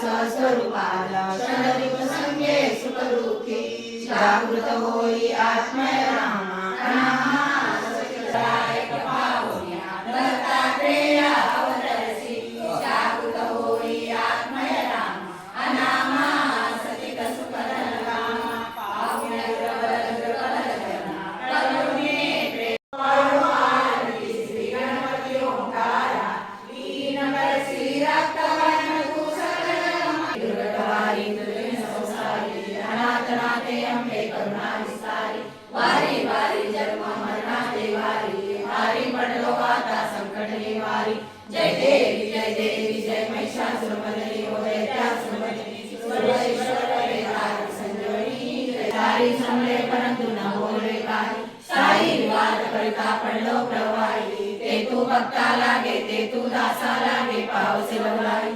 स्वरूपाला षडरिप संगे सुखदुःखी जागृत होई आत्मय रामा अनामा सचिदायक पावनिया दत्तात्रेय अवतरसी जागृत होई आत्मय रामा अनामा सचित सुखदलकामा पावन्य दुर्बलजना करुणे प्रेम श्री गणपती ओंकारा लीनकर श्री रक्तवर्ण तू सकल दुर्गतवारी तुझे संसारी अनाथनाथे अंबे करुणा विस्तारी वारी वारी जन्म मरणाते वारी वारी पडलो आता संकट निवारी जय देवी जय महिषासुरमर्दिनी ओ दैत्यासुरमर्दिनी सर्वेश्वर वेदांत संजीवनी जयधारी समले परंतु न बोले काही साई विवाद करिता पडलो प्रवाही ते तू भक्ता लागे ते तू दासा लागे पावसी लवलाई